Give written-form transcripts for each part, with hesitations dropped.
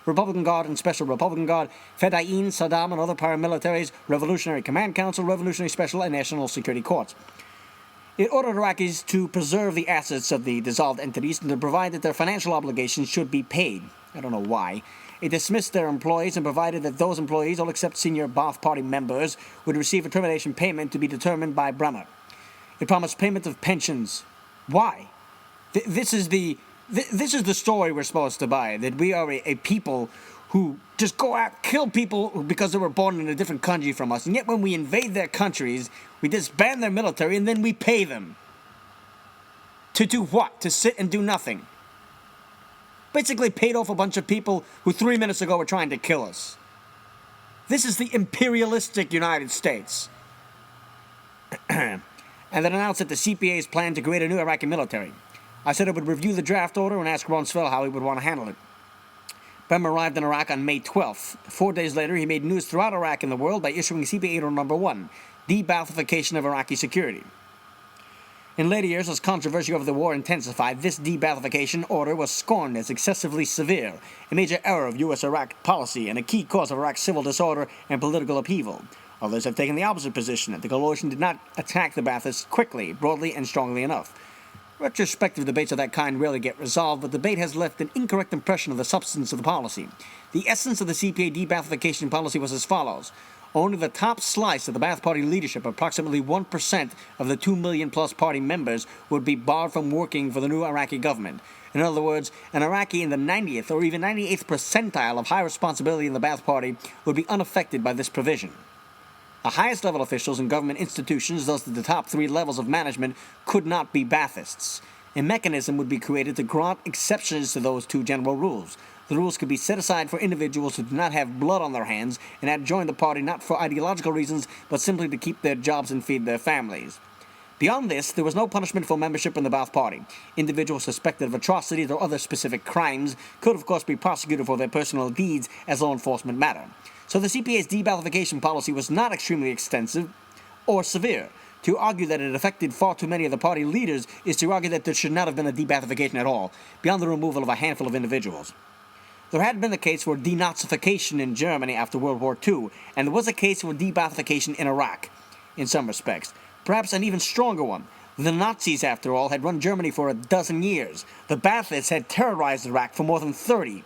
Republican Guard and Special Republican Guard, Fedayeen, Saddam, and other paramilitaries, Revolutionary Command Council, Revolutionary Special, and National Security Courts. It ordered Iraqis to preserve the assets of the dissolved entities and to provide that their financial obligations should be paid. I don't know why. It dismissed their employees and provided that those employees, all except senior Ba'ath Party members, would receive a termination payment to be determined by Bremer. It promised payment of pensions. Why? This is the story we're supposed to buy, that we are a people who just go out, kill people because they were born in a different country from us, and yet when we invade their countries, we disband their military and then we pay them. To do what? To sit and do nothing. Basically paid off a bunch of people who 3 minutes ago were trying to kill us. This is the imperialistic United States. And then announced that the CPA's plan to create a new Iraqi military. I said it would review the draft order and ask Rumsfeld how he would want to handle it. Bremer arrived in Iraq on May 12th. 4 days later, he made news throughout Iraq and the world by issuing CPA Order No. 1, de-Baathification of Iraqi security. In later years, as controversy over the war intensified, this de-Baathification order was scorned as excessively severe, a major error of U.S.-Iraq policy and a key cause of Iraq's civil disorder and political upheaval. Others have taken the opposite position, that the coalition did not attack the Baathists quickly, broadly, and strongly enough. Retrospective debates of that kind rarely get resolved, but debate has left an incorrect impression of the substance of the policy. The essence of the CPA de-Baathification policy was as follows. Only the top slice of the Ba'ath Party leadership, approximately 1% of the 2 million-plus party members, would be barred from working for the new Iraqi government. In other words, an Iraqi in the 90th or even 98th percentile of high responsibility in the Ba'ath Party would be unaffected by this provision. The highest level officials in government institutions, thus the top 3 levels of management, could not be Baathists. A mechanism would be created to grant exceptions to those 2 general rules. The rules could be set aside for individuals who do not have blood on their hands and had joined the party not for ideological reasons, but simply to keep their jobs and feed their families. Beyond this, there was no punishment for membership in the Ba'ath Party. Individuals suspected of atrocities or other specific crimes could, of course, be prosecuted for their personal deeds as law enforcement matter. So the CPA's de-Baathification policy was not extremely extensive or severe. To argue that it affected far too many of the party leaders is to argue that there should not have been a de-Baathification at all, beyond the removal of a handful of individuals. There had been the case for de-Nazification in Germany after World War II, and there was a case for de-Baathification in Iraq, in some respects. Perhaps an even stronger one. The Nazis, after all, had run Germany for 12 years. The Baathists had terrorized Iraq for more than 30.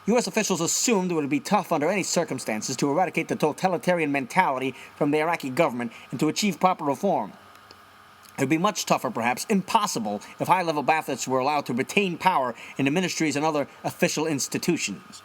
U.S. officials assumed it would be tough under any circumstances to eradicate the totalitarian mentality from the Iraqi government and to achieve proper reform. It would be much tougher, perhaps impossible, if high-level Baathists were allowed to retain power in the ministries and other official institutions.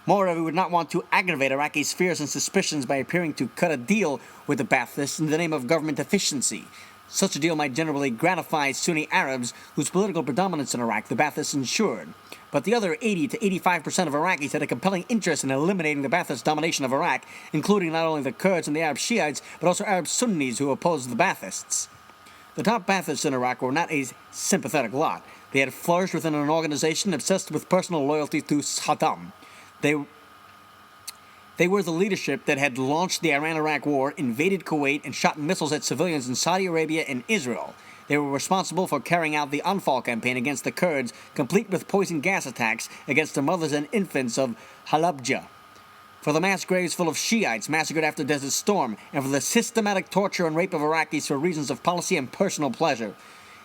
Moreover, we would not want to aggravate Iraqis' fears and suspicions by appearing to cut a deal with the Baathists in the name of government efficiency. Such a deal might generally gratify Sunni Arabs, whose political predominance in Iraq the Baathists ensured. But the other 80 to 85% of Iraqis had a compelling interest in eliminating the Baathist domination of Iraq, including not only the Kurds and the Arab Shiites, but also Arab Sunnis who opposed the Baathists. The top Baathists in Iraq were not a sympathetic lot. They had flourished within an organization obsessed with personal loyalty to Saddam. They were the leadership that had launched the Iran-Iraq War, invaded Kuwait, and shot missiles at civilians in Saudi Arabia and Israel. They were responsible for carrying out the Anfal campaign against the Kurds, complete with poison gas attacks against the mothers and infants of Halabja, for the mass graves full of Shiites massacred after Desert Storm, and for the systematic torture and rape of Iraqis for reasons of policy and personal pleasure.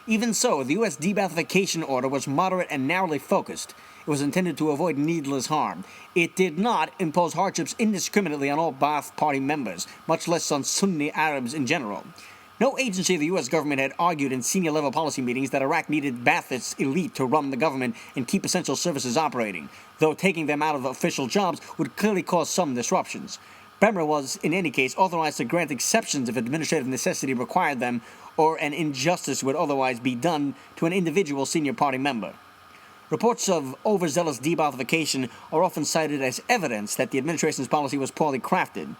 Even so, the U.S. de-Baathification order was moderate and narrowly focused. It was intended to avoid needless harm. It did not impose hardships indiscriminately on all Ba'ath Party members, much less on Sunni Arabs in general. No agency of the U.S. government had argued in senior-level policy meetings that Iraq needed Ba'athist elite to run the government and keep essential services operating, though taking them out of official jobs would clearly cause some disruptions. Bremer was, in any case, authorized to grant exceptions if administrative necessity required them, or an injustice would otherwise be done to an individual senior party member. Reports of overzealous de-Baathification are often cited as evidence that the administration's policy was poorly crafted.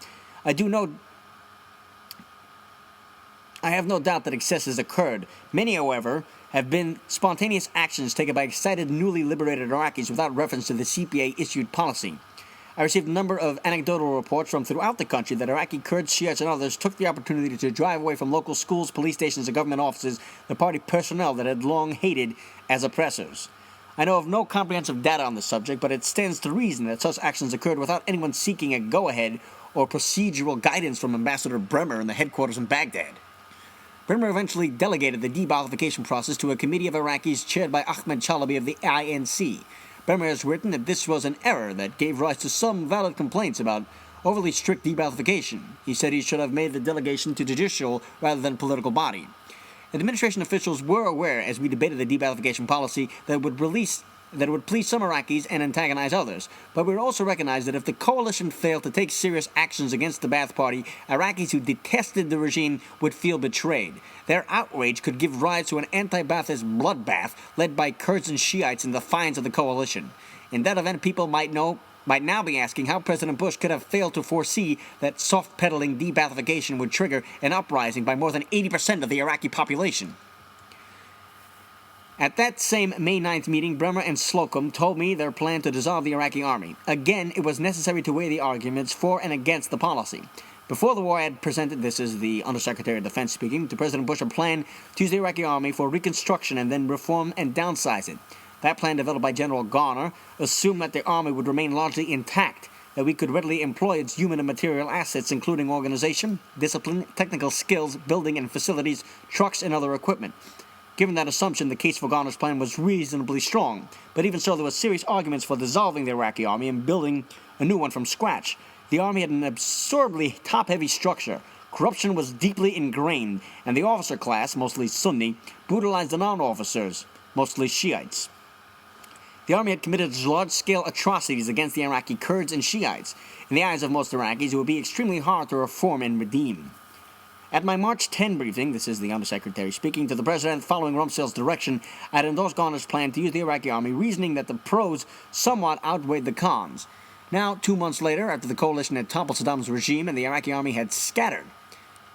I have no doubt that excesses occurred. Many, however, have been spontaneous actions taken by excited, newly liberated Iraqis without reference to the CPA-issued policy. I received a number of anecdotal reports from throughout the country that Iraqi Kurds, Shiites, and others took the opportunity to drive away from local schools, police stations, and government offices the party personnel that had long hated as oppressors. I know of no comprehensive data on the subject, but it stands to reason that such actions occurred without anyone seeking a go-ahead or procedural guidance from Ambassador Bremer in the headquarters in Baghdad. Bremer eventually delegated the de-Baathification process to a committee of Iraqis chaired by Ahmed Chalabi of the INC. Bremer has written that this was an error that gave rise to some valid complaints about overly strict de-Baathification. He said he should have made the delegation to judicial rather than political body. Administration officials were aware, as we debated the de-Baathification policy, that it would please some Iraqis and antagonize others, but we also recognized that if the coalition failed to take serious actions against the Ba'ath Party, Iraqis who detested the regime would feel betrayed. Their outrage could give rise to an anti-Ba'athist bloodbath led by Kurds and Shiites in defiance of the coalition. In that event, people might now be asking how President Bush could have failed to foresee that soft-pedaling de-Baathification would trigger an uprising by more than 80% of the Iraqi population. At that same May 9th meeting, Bremer and Slocum told me their plan to dissolve the Iraqi army. Again, it was necessary to weigh the arguments for and against the policy. Before the war, I had presented, this is the Undersecretary of Defense speaking, to President Bush a plan to use the Iraqi army for reconstruction and then reform and downsize it. That plan, developed by General Garner, assumed that the army would remain largely intact, that we could readily employ its human and material assets, including organization, discipline, technical skills, building and facilities, trucks, and other equipment. Given that assumption, the case for Garner's plan was reasonably strong, but even so, there were serious arguments for dissolving the Iraqi army and building a new one from scratch. The army had an absurdly top-heavy structure. Corruption was deeply ingrained, and the officer class, mostly Sunni, brutalized the non-officers, mostly Shiites. The army had committed large-scale atrocities against the Iraqi Kurds and Shiites. In the eyes of most Iraqis, it would be extremely hard to reform and redeem. At my March 10 briefing, this is the Undersecretary speaking to the President following Rumsfeld's direction, I had endorsed Garner's plan to use the Iraqi army, reasoning that the pros somewhat outweighed the cons. Now, 2 months later, after the coalition had toppled Saddam's regime and the Iraqi army had scattered,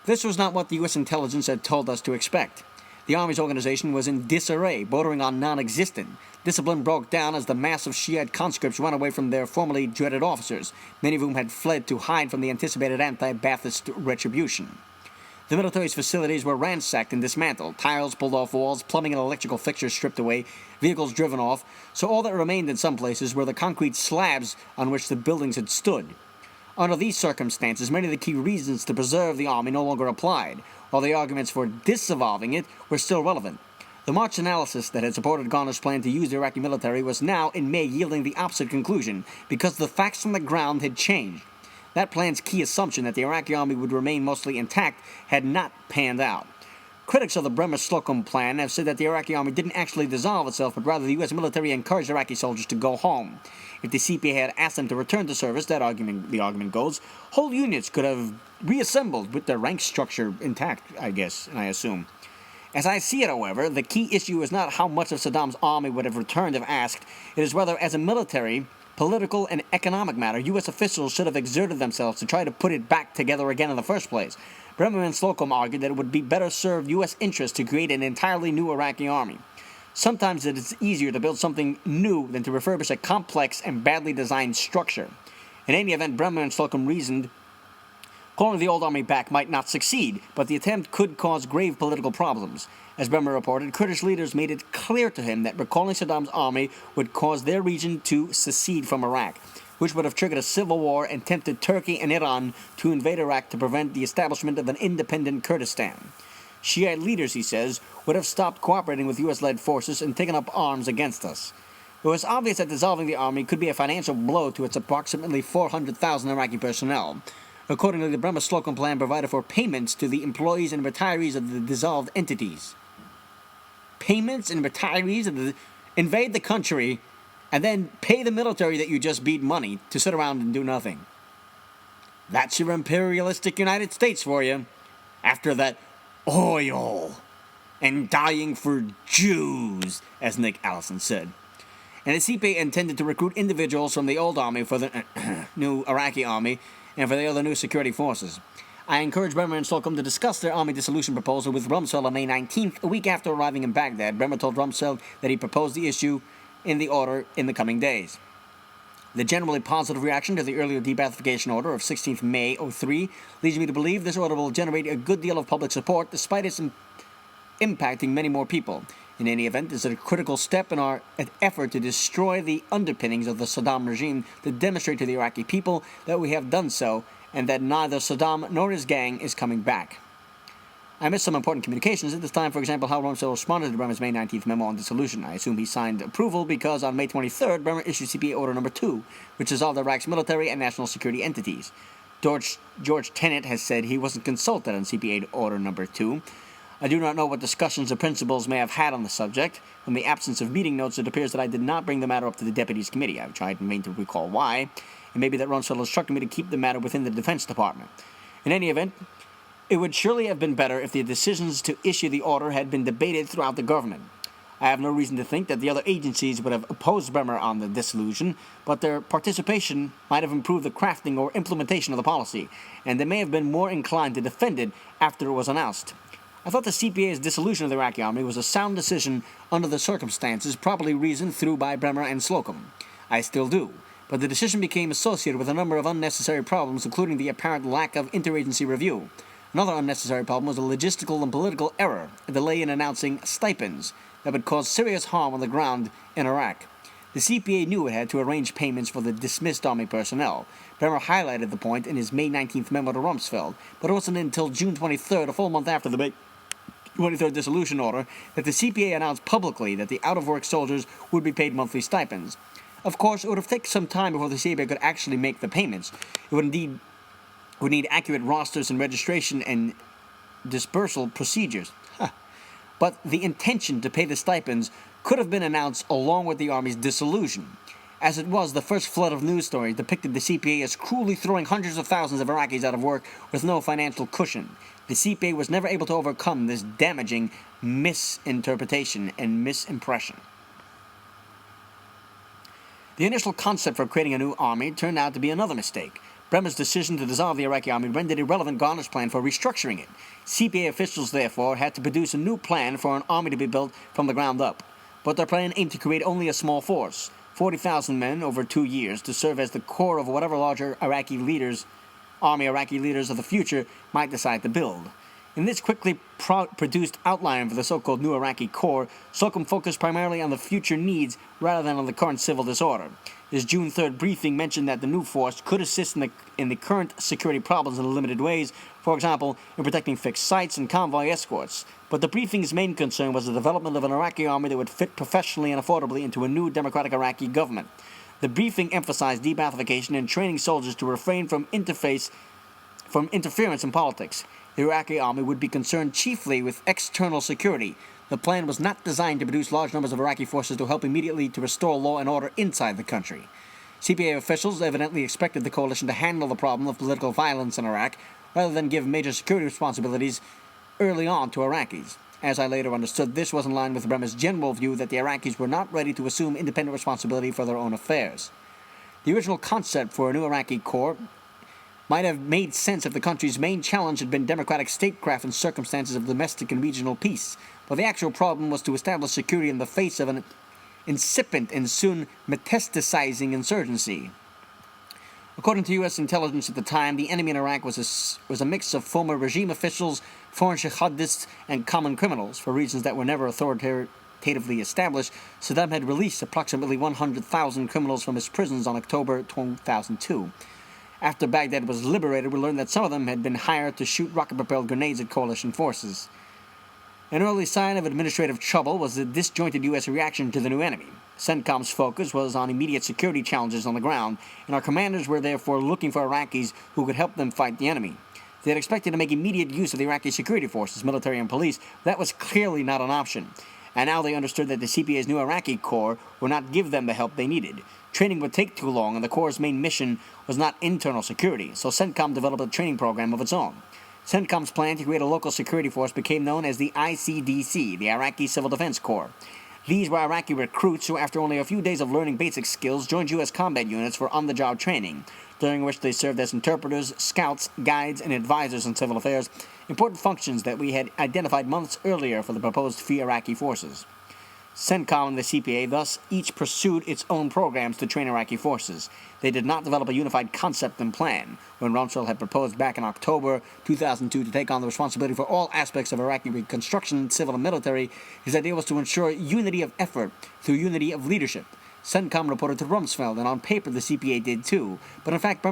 this was not what the U.S. intelligence had told us to expect. The army's organization was in disarray, bordering on non-existent. Discipline broke down as the mass of Shiite conscripts ran away from their formerly dreaded officers, many of whom had fled to hide from the anticipated anti-Ba'athist retribution. The military's facilities were ransacked and dismantled, tiles pulled off walls, plumbing and electrical fixtures stripped away, vehicles driven off, so all that remained in some places were the concrete slabs on which the buildings had stood. Under these circumstances, many of the key reasons to preserve the army no longer applied, while the arguments for dissolving it were still relevant. The March analysis that had supported Garner's plan to use the Iraqi military was now, in May, yielding the opposite conclusion, because the facts on the ground had changed. That plan's key assumption that the Iraqi army would remain mostly intact had not panned out. Critics of the Bremer-Slocum plan have said that the Iraqi army didn't actually dissolve itself, but rather the U.S. military encouraged Iraqi soldiers to go home. If the CPA had asked them to return to service, the argument goes, whole units could have reassembled with their rank structure intact, I assume. As I see it, however, the key issue is not how much of Saddam's army would have returned if asked. It is whether, as a military, political, and economic matter, U.S. officials should have exerted themselves to try to put it back together again in the first place. Bremer and Slocum argued that it would be better serve U.S. interests to create an entirely new Iraqi army. Sometimes it is easier to build something new than to refurbish a complex and badly designed structure. In any event, Bremer and Slocum reasoned calling the old army back might not succeed, but the attempt could cause grave political problems. As Bremer reported, Kurdish leaders made it clear to him that recalling Saddam's army would cause their region to secede from Iraq, which would have triggered a civil war and tempted Turkey and Iran to invade Iraq to prevent the establishment of an independent Kurdistan. Shiite leaders, he says, would have stopped cooperating with U.S.-led forces and taken up arms against us. It was obvious that dissolving the army could be a financial blow to its approximately 400,000 Iraqi personnel. Accordingly, the Bremer-Slocum plan provided for payments to the employees and retirees of the dissolved entities. Payments and retirees invade the country and then pay the military that you just beat money to sit around and do nothing. That's your imperialistic United States for you. After that oil and dying for Jews, as Nick Allison said. And the CPA intended to recruit individuals from the old army for the new Iraqi army and for the other new security forces. I encouraged Bremer and Slocum to discuss their army dissolution proposal with Rumsfeld on May 19th, a week after arriving in Baghdad. Bremer told Rumsfeld that he proposed the issue in the order in the coming days. The generally positive reaction to the earlier de-Baathification order of 16th May 03 leads me to believe this order will generate a good deal of public support, despite its impacting many more people. In any event, this is a critical step in our effort to destroy the underpinnings of the Saddam regime to demonstrate to the Iraqi people that we have done so and that neither Saddam nor his gang is coming back. I missed some important communications at this time, for example, how Rumsfeld responded to Bremer's May 19th memo on dissolution. I assume he signed approval because on May 23rd, Bremer issued CPA Order No. 2, which dissolved Iraq's military and national security entities. George Tenet has said he wasn't consulted on CPA Order No. 2. I do not know what discussions the principals may have had on the subject. From the absence of meeting notes, it appears that I did not bring the matter up to the Deputies Committee. I've tried in vain to recall why. It may be that Rumsfeld instructed me to keep the matter within the Defense Department. In any event, it would surely have been better if the decisions to issue the order had been debated throughout the government. I have no reason to think that the other agencies would have opposed Bremer on the dissolution, but their participation might have improved the crafting or implementation of the policy, and they may have been more inclined to defend it after it was announced. I thought the CPA's dissolution of the Iraqi army was a sound decision under the circumstances properly reasoned through by Bremer and Slocum. I still do, but the decision became associated with a number of unnecessary problems, including the apparent lack of interagency review. Another unnecessary problem was a logistical and political error, a delay in announcing stipends that would cause serious harm on the ground in Iraq. The CPA knew it had to arrange payments for the dismissed army personnel. Bremer highlighted the point in his May 19th memo to Rumsfeld, but it wasn't until June 23rd, a full month after the May 23rd dissolution order, that the CPA announced publicly that the out-of-work soldiers would be paid monthly stipends. Of course, it would have taken some time before the CPA could actually make the payments. It would need accurate rosters and registration and dispersal procedures. But the intention to pay the stipends could have been announced along with the Army's dissolution. As it was, the first flood of news stories depicted the CPA as cruelly throwing hundreds of thousands of Iraqis out of work with no financial cushion. The CPA was never able to overcome this damaging misinterpretation and misimpression. The initial concept for creating a new army turned out to be another mistake. Bremer's decision to dissolve the Iraqi army rendered irrelevant Garner's plan for restructuring it. CPA officials, therefore, had to produce a new plan for an army to be built from the ground up. But their plan aimed to create only a small force, 40,000 men over 2 years, to serve as the core of whatever larger Iraqi leaders of the future might decide to build. In this quickly produced outline for the so-called new Iraqi Corps, Slocum focused primarily on the future needs rather than on the current civil disorder. His June 3rd briefing mentioned that the new force could assist in the current security problems in limited ways, for example, in protecting fixed sites and convoy escorts. But the briefing's main concern was the development of an Iraqi army that would fit professionally and affordably into a new democratic Iraqi government. The briefing emphasized de-Baathification and training soldiers to refrain from interference in politics. The Iraqi army would be concerned chiefly with external security. The plan was not designed to produce large numbers of Iraqi forces to help immediately to restore law and order inside the country. CPA officials evidently expected the coalition to handle the problem of political violence in Iraq rather than give major security responsibilities early on to Iraqis. As I later understood, this was in line with Bremer's general view that the Iraqis were not ready to assume independent responsibility for their own affairs. The original concept for a new Iraqi Corps might have made sense if the country's main challenge had been democratic statecraft in circumstances of domestic and regional peace, but the actual problem was to establish security in the face of an incipient and soon metastasizing insurgency. According to U.S. intelligence at the time, the enemy in Iraq was a mix of former regime officials, foreign jihadists, and common criminals. For reasons that were never authoritatively established, Saddam had released approximately 100,000 criminals from his prisons on October 2002. After Baghdad was liberated, we learned that some of them had been hired to shoot rocket-propelled grenades at coalition forces. An early sign of administrative trouble was the disjointed U.S. reaction to the new enemy. CENTCOM's focus was on immediate security challenges on the ground, and our commanders were therefore looking for Iraqis who could help them fight the enemy. They had expected to make immediate use of the Iraqi security forces, military and police. That was clearly not an option. And now they understood that the CPA's new Iraqi Corps would not give them the help they needed. Training would take too long, and the Corps' main mission was not internal security, so CENTCOM developed a training program of its own. CENTCOM's plan to create a local security force became known as the ICDC, the Iraqi Civil Defense Corps. These were Iraqi recruits who, after only a few days of learning basic skills, joined U.S. combat units for on-the-job training, during which they served as interpreters, scouts, guides, and advisors in civil affairs, important functions that we had identified months earlier for the proposed Free Iraqi forces. CENTCOM and the CPA thus each pursued its own programs to train Iraqi forces. They did not develop a unified concept and plan. When Rumsfeld had proposed back in October 2002 to take on the responsibility for all aspects of Iraqi reconstruction, civil and military, his idea was to ensure unity of effort through unity of leadership. CENTCOM reported to Rumsfeld, and on paper the CPA did too, but in fact